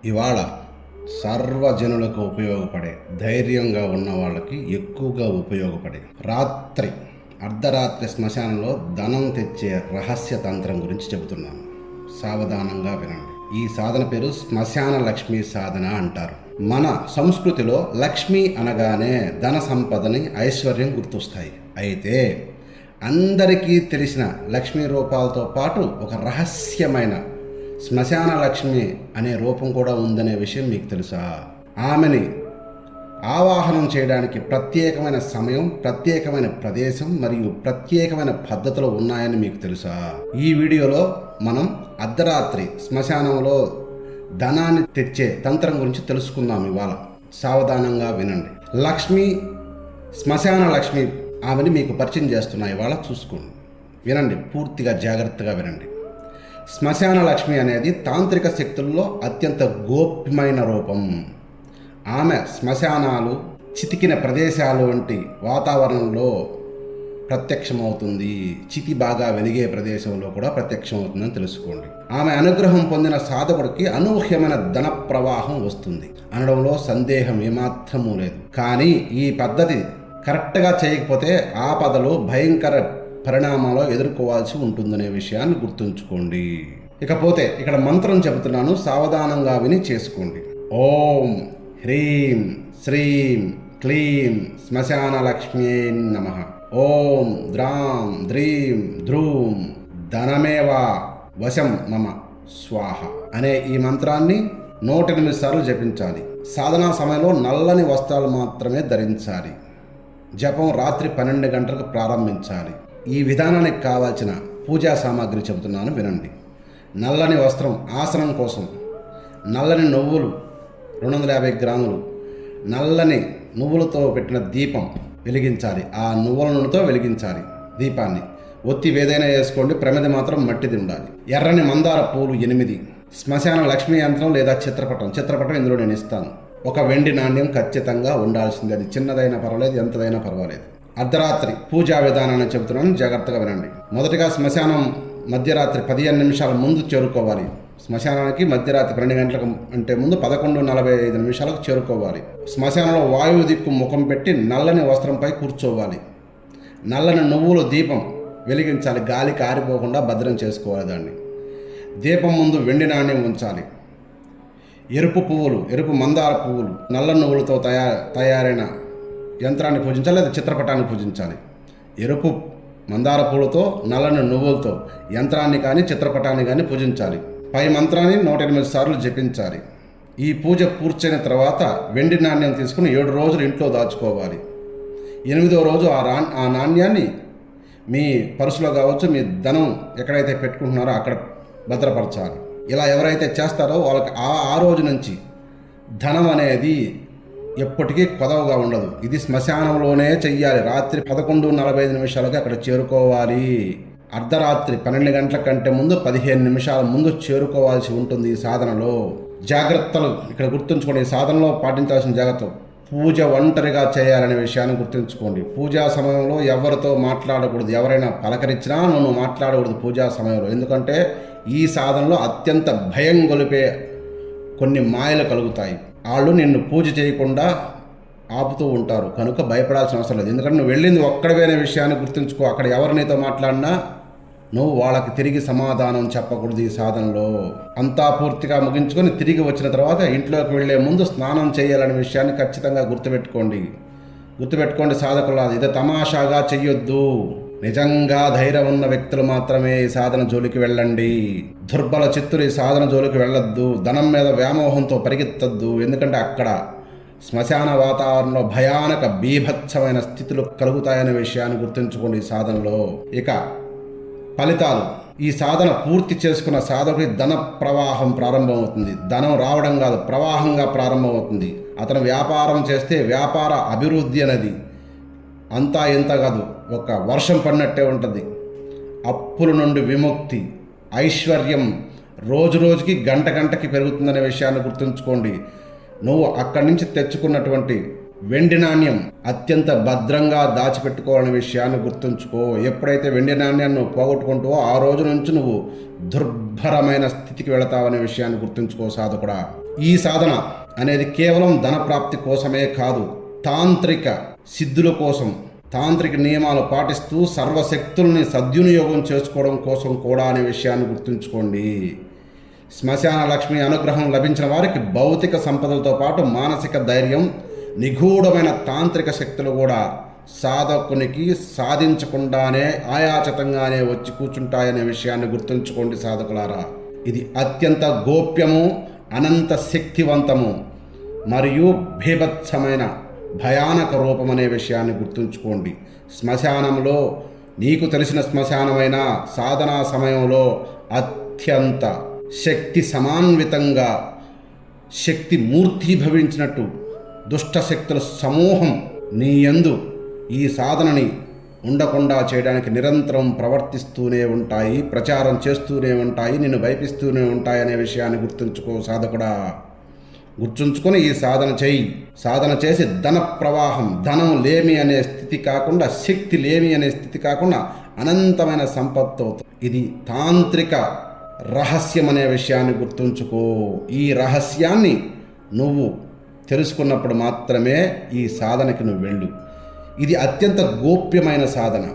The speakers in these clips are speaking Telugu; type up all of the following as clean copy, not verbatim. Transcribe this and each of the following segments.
ఇవాళ సర్వజనులకు ఉపయోగపడే, ధైర్యంగా ఉన్న వాళ్ళకి ఎక్కువగా ఉపయోగపడే అర్ధరాత్రి శ్మశానంలో ధనం తెచ్చే రహస్య తంత్రం గురించి చెబుతున్నాను. సావధానంగా వినండి. ఈ సాధన పేరు శ్మశాన లక్ష్మీ సాధన అంటారు. మన సంస్కృతిలో లక్ష్మి అనగానే ధన సంపదని, ఐశ్వర్యం గుర్తొస్తాయి. అయితే అందరికీ తెలిసిన లక్ష్మీ రూపాలతో పాటు ఒక రహస్యమైన శ్మశాన లక్ష్మి అనే రూపం కూడా ఉందనే విషయం మీకు తెలుసా? ఆమెని ఆవాహనం చేయడానికి ప్రత్యేకమైన సమయం, ప్రత్యేకమైన ప్రదేశం మరియు ప్రత్యేకమైన పద్ధతులు ఉన్నాయని మీకు తెలుసా? ఈ వీడియోలో మనం అర్ధరాత్రి శ్మశానంలో ధనాన్ని తెచ్చే తంత్రం గురించి తెలుసుకుందాం. ఇవాళ సావధానంగా వినండి. శ్మశాన లక్ష్మి ఆమెని మీకు పరిచయం చేస్తున్నా. ఇవాళ చూసుకోండి, వినండి, పూర్తిగా జాగ్రత్తగా వినండి. శ్మశాన లక్ష్మి అనేది తాంత్రిక శక్తుల్లో అత్యంత గోప్యమైన రూపం. ఆమె శ్మశానాలు, చితికిన ప్రదేశాలు వంటి వాతావరణంలో ప్రత్యక్షమవుతుంది. చితి బాగా వెలిగే ప్రదేశంలో కూడా ప్రత్యక్షమవుతుందని తెలుసుకోండి. ఆమె అనుగ్రహం పొందిన సాధకుడికి అనూహ్యమైన ధన ప్రవాహం వస్తుంది అనడంలో సందేహం ఏమాత్రమూ లేదు. కానీ ఈ పద్ధతి కరెక్ట్గా చేయకపోతే ఆపదలు, భయంకర పరిణామాలు ఎదుర్కోవాల్సి ఉంటుందనే విషయాన్ని గుర్తుంచుకోండి. ఇకపోతే ఇక్కడ మంత్రం చెబుతున్నాను, సావధానంగా విని చేసుకోండి. ఓం హ్రీం శ్రీం క్లీం శ్మశాన లక్ష్మీ నమః. ఓం ద్రాం ద్రీం ధ్రూం ధనమేవా వశం మమ స్వాహ అనే ఈ మంత్రాన్ని 108 సార్లు జపించాలి. సాధనా సమయంలో నల్లని వస్త్రాలు మాత్రమే ధరించాలి. జపం రాత్రి 12 గంటలకు ప్రారంభించాలి. ఈ విధానానికి కావాల్సిన పూజా సామాగ్రి చెబుతున్నాను, వినండి. నల్లని వస్త్రం, ఆసనం కోసం నల్లని నువ్వులు 250 గ్రాములు, నల్లని నువ్వులతో పెట్టిన దీపం వెలిగించాలి. ఆ నువ్వుల నూనెతో వెలిగించాలి దీపాన్ని. ఒత్తి ఏదైనా వేసుకోండి, ప్రమిద మాత్రం మట్టిది ఉండాలి. ఎర్రని మందార పూలు 8, శ్మశాన లక్ష్మీ యంత్రం లేదా చిత్రపటం ఇందులో నేను ఇస్తాను. ఒక వెండి నాణ్యం ఖచ్చితంగా ఉండాల్సింది. అది చిన్నదైనా పర్వాలేదు, ఎంతదైనా పర్వాలేదు. అర్ధరాత్రి పూజా విధానాన్ని చెబుతున్నాను, జాగ్రత్తగా వినండి. మొదటిగా శ్మశానం మధ్యరాత్రి 15 నిమిషాల ముందు చేరుకోవాలి. శ్మశానానికి మధ్యరాత్రి 12 గంటలకు అంటే ముందు 11:45 నిమిషాలకు చేరుకోవాలి. శ్మశానంలో వాయువు దిక్కు ముఖం పెట్టి నల్లని వస్త్రంపై కూర్చోవాలి. నల్లని నువ్వులు దీపం వెలిగించాలి. గాలి కారిపోకుండా భద్రం చేసుకోవాలి దాన్ని. దీపం ముందు వెండి నాణ్యం ఉంచాలి. ఎరుపు మందార పువ్వులు, నల్ల నువ్వులతో తయారైన యంత్రాన్ని పూజించాలి లేదా చిత్రపటాన్ని పూజించాలి. ఎరుపు మందార పూలతో, నల్లని నువ్వులతో యంత్రాన్ని కానీ చిత్రపటాన్ని కానీ పూజించాలి. పై మంత్రాన్ని 108 సార్లు జపించాలి. ఈ పూజ పూర్తయిన తర్వాత వెండి నాణ్యం తీసుకుని 7 రోజులు ఇంట్లో దాచుకోవాలి. 8వ రోజు ఆ నాణ్యాన్ని మీ పర్సులో కావచ్చు, మీ ధనం ఎక్కడైతే పెట్టుకుంటున్నారో అక్కడ భద్రపరచాలి. ఇలా ఎవరైతే చేస్తారో వాళ్ళకి ఆ రోజు నుంచి ధనం అనేది ఎప్పటికీ కొదవగా ఉండదు. ఇది శ్మశానంలోనే చెయ్యాలి. రాత్రి 11:45 నిమిషాలకి అక్కడ చేరుకోవాలి. అర్ధరాత్రి 12 గంటల కంటే ముందు 15 నిమిషాల ముందు చేరుకోవాల్సి ఉంటుంది. ఈ సాధనలో జాగ్రత్తలు ఇక్కడ గుర్తుంచుకోండి. ఈ సాధనలో పాటించాల్సిన జాగ్రత్తలు: పూజ ఒంటరిగా చేయాలనే విషయాన్ని గుర్తుంచుకోండి. పూజా సమయంలో ఎవరితో మాట్లాడకూడదు. ఎవరైనా పలకరించినా నువ్వు మాట్లాడకూడదు పూజా సమయంలో. ఎందుకంటే ఈ సాధనలో అత్యంత భయం గొలిపే కొన్ని మాయలు కలుగుతాయి. వాళ్ళు నిన్ను పూజ చేయకుండా ఆపుతూ ఉంటారు. కనుక భయపడాల్సిన అవసరం లేదు. ఎందుకంటే నువ్వు వెళ్ళింది ఒక్కడివే అనే విషయాన్ని గుర్తుంచుకో. అక్కడ ఎవరు నీతో మాట్లాడినా నువ్వు వాళ్ళకి తిరిగి సమాధానం చెప్పకూడదు. ఈ సాధనలో అంతా పూర్తిగా ముగించుకొని తిరిగి వచ్చిన తర్వాత ఇంట్లోకి వెళ్లే ముందు స్నానం చేయాలనే విషయాన్ని ఖచ్చితంగా గుర్తుపెట్టుకోండి సాధకులాది. ఇది తమాషాగా చెయ్యొద్దు. నిజంగా ధైర్యం ఉన్న వ్యక్తులు మాత్రమే ఈ సాధన జోలికి వెళ్ళండి. దుర్బల చిత్తులు ఈ సాధన జోలికి వెళ్ళొద్దు. ధనం మీద వ్యామోహంతో పరిగెత్తద్దు. ఎందుకంటే అక్కడ శ్మశాన వాతావరణంలో భయానక బీభత్సమైన స్థితులు కలుగుతాయనే విషయాన్ని గుర్తుంచుకోండి ఈ సాధనలో. ఇక ఫలితాలు: ఈ సాధన పూర్తి చేసుకున్న సాధకుడి ధన ప్రవాహం ప్రారంభమవుతుంది. ధనం రావడం కాదు, ప్రవాహంగా ప్రారంభమవుతుంది. అతను వ్యాపారం చేస్తే వ్యాపార అభివృద్ధి అనేది అంతా ఇంత కాదు, ఒక వర్షం పడినట్టే ఉంటుంది. అప్పుల నుండి విముక్తి, ఐశ్వర్యం రోజు రోజుకి గంటకి పెరుగుతుందనే విషయాన్ని గుర్తుంచుకోండి. నువ్వు అక్కడి నుంచి తెచ్చుకున్నటువంటి వెండి నాణ్యం అత్యంత భద్రంగా దాచిపెట్టుకోవాలనే విషయాన్ని గుర్తుంచుకో. ఎప్పుడైతే వెండి నాణ్యాన్ని నువ్వు పోగొట్టుకుంటావో ఆ రోజు నుంచి నువ్వు దుర్భరమైన స్థితికి వెళతావనే విషయాన్ని గుర్తుంచుకో సాధకుడా. ఈ సాధన అనేది కేవలం ధన ప్రాప్తి కోసమే కాదు, తాంత్రిక సిద్ధుల కోసం, తాంత్రిక నియమాలు పాటిస్తూ సర్వశక్తుల్ని సద్వినియోగం చేసుకోవడం కోసం కూడా అనే విషయాన్ని గుర్తుంచుకోండి. శ్మశాన లక్ష్మి అనుగ్రహం లభించిన వారికి భౌతిక సంపదలతో పాటు మానసిక ధైర్యం, నిగూఢమైన తాంత్రిక శక్తులు కూడా సాధకునికి సాధించకుండానే ఆయాచితంగానే వచ్చి కూర్చుంటాయనే విషయాన్ని గుర్తుంచుకోండి సాధకులారా. ఇది అత్యంత గోప్యము, అనంత శక్తివంతము మరియు భీభత్సమైన భయానక రూపమనే విషయాన్ని గుర్తుంచుకోండి. శ్మశానంలో నీకు తెలిసిన శ్మశానమైన సాధనా సమయంలో అత్యంత శక్తి సమాన్వితంగా శక్తి మూర్తీభవించినట్టు దుష్టశక్తుల సమూహం నీ యందు ఈ సాధనని ఉండకుండా చేయడానికి నిరంతరం ప్రవర్తిస్తూనే ఉంటాయి, ప్రచారం చేస్తూనే ఉంటాయి, నిన్ను భయపిస్తూనే ఉంటాయి అనే విషయాన్ని గుర్తుంచుకో సాధకుడా. గుర్తుంచుకొని ఈ సాధన చేయి. సాధన చేసి ధన ప్రవాహం, ధనం లేమి అనే స్థితి కాకుండా, శక్తి లేమి అనే స్థితి కాకుండా అనంతమైన సంపత్తు అవుతుంది. ఇది తాంత్రిక రహస్యం అనే విషయాన్ని గుర్తుంచుకో. ఈ రహస్యాన్ని నువ్వు తెలుసుకున్నప్పుడు మాత్రమే ఈ సాధనకి నువ్వు వెళ్ళు. ఇది అత్యంత గోప్యమైన సాధన.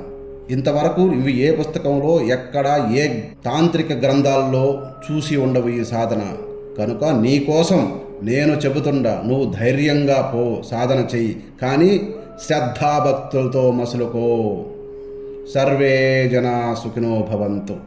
ఇంతవరకు ఇవి ఏ పుస్తకంలో, ఎక్కడ, ఏ తాంత్రిక గ్రంథాల్లో చూసి ఉండవు ఈ సాధన. కనుక నీకోసం నేను చెబుతుండా, నువ్వు ధైర్యంగా పో, సాధన చెయ్యి, కానీ శ్రద్ధాభక్తులతో మసులుకో. సర్వే జనా సుఖినో భవంతు.